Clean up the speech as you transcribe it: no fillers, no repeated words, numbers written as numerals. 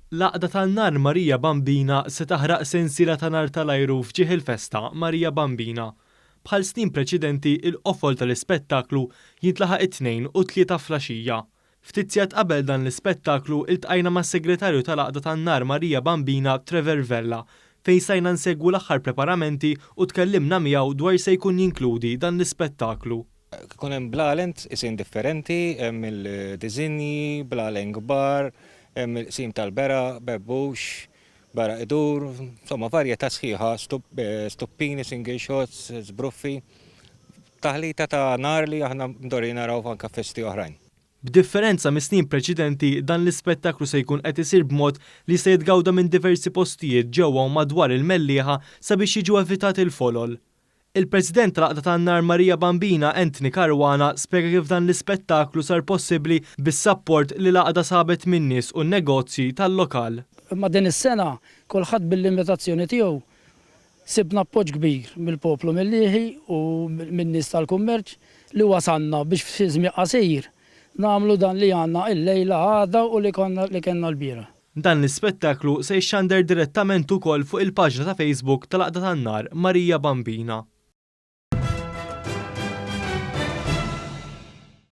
L-għaqda tan-nar Marija Bambina se taħraq sensiela ta' nar tal-ajru f'ġieħ il-festa Marija Bambina. Bħal snin preċedenti il-qofol tal-ispettaklu jintlaħaq it-tnejn u tlieta flaxija. Ftit sigħat qabel dan l-ispettaklu iltqajna mas-segretarju tal-għaqda tan-nar Marija Bambina Trevor Vella fejn sajna nsegwu l-aħħar preparamenti u tkellimna miegħu dwar se jkun jinkludi dan l-ispettaklu. Kun hemm blalen isim differenti, hemm il-diżinji, blalen kbar, hemm il-qsim tal-bera, bebbux, bara idur, insomma varjetà sħiħa, stuppini, single shots, sbruffi, taħlita ta' nar li aħna mdorri naraw anke festi oħrajn. B'differenza mis snin preċedenti, dan l-ispettaklu se jkun qed isir b'mod li se jitgawda minn diversi postijiet ġewwa u madwar il-mellieħa sabiex jiġu evitat il-folol. Il-President tal-għaqda tan-nar Marija Bambina Anthony Caruana spjega kif dan l-ispettaklu sar possibbli bis-sapport li l-għaqda sabet min-nies u n-negozji tal-lokal. Ma din is-sena kulħadd bil-limitazzjoni tiegħu sibna appoġġ kbir mill-poplu Millieħi u min-nies tal-kummerċ li wasanna biex fi żmien qasir nagħmlu dan li għandna il-lejla għada u li kellna l-bira. Dan l-ispettaklu se jxander direttament ukoll fuq il-paġna ta' Facebook tal-għaqda tan-nar Marija Bambina.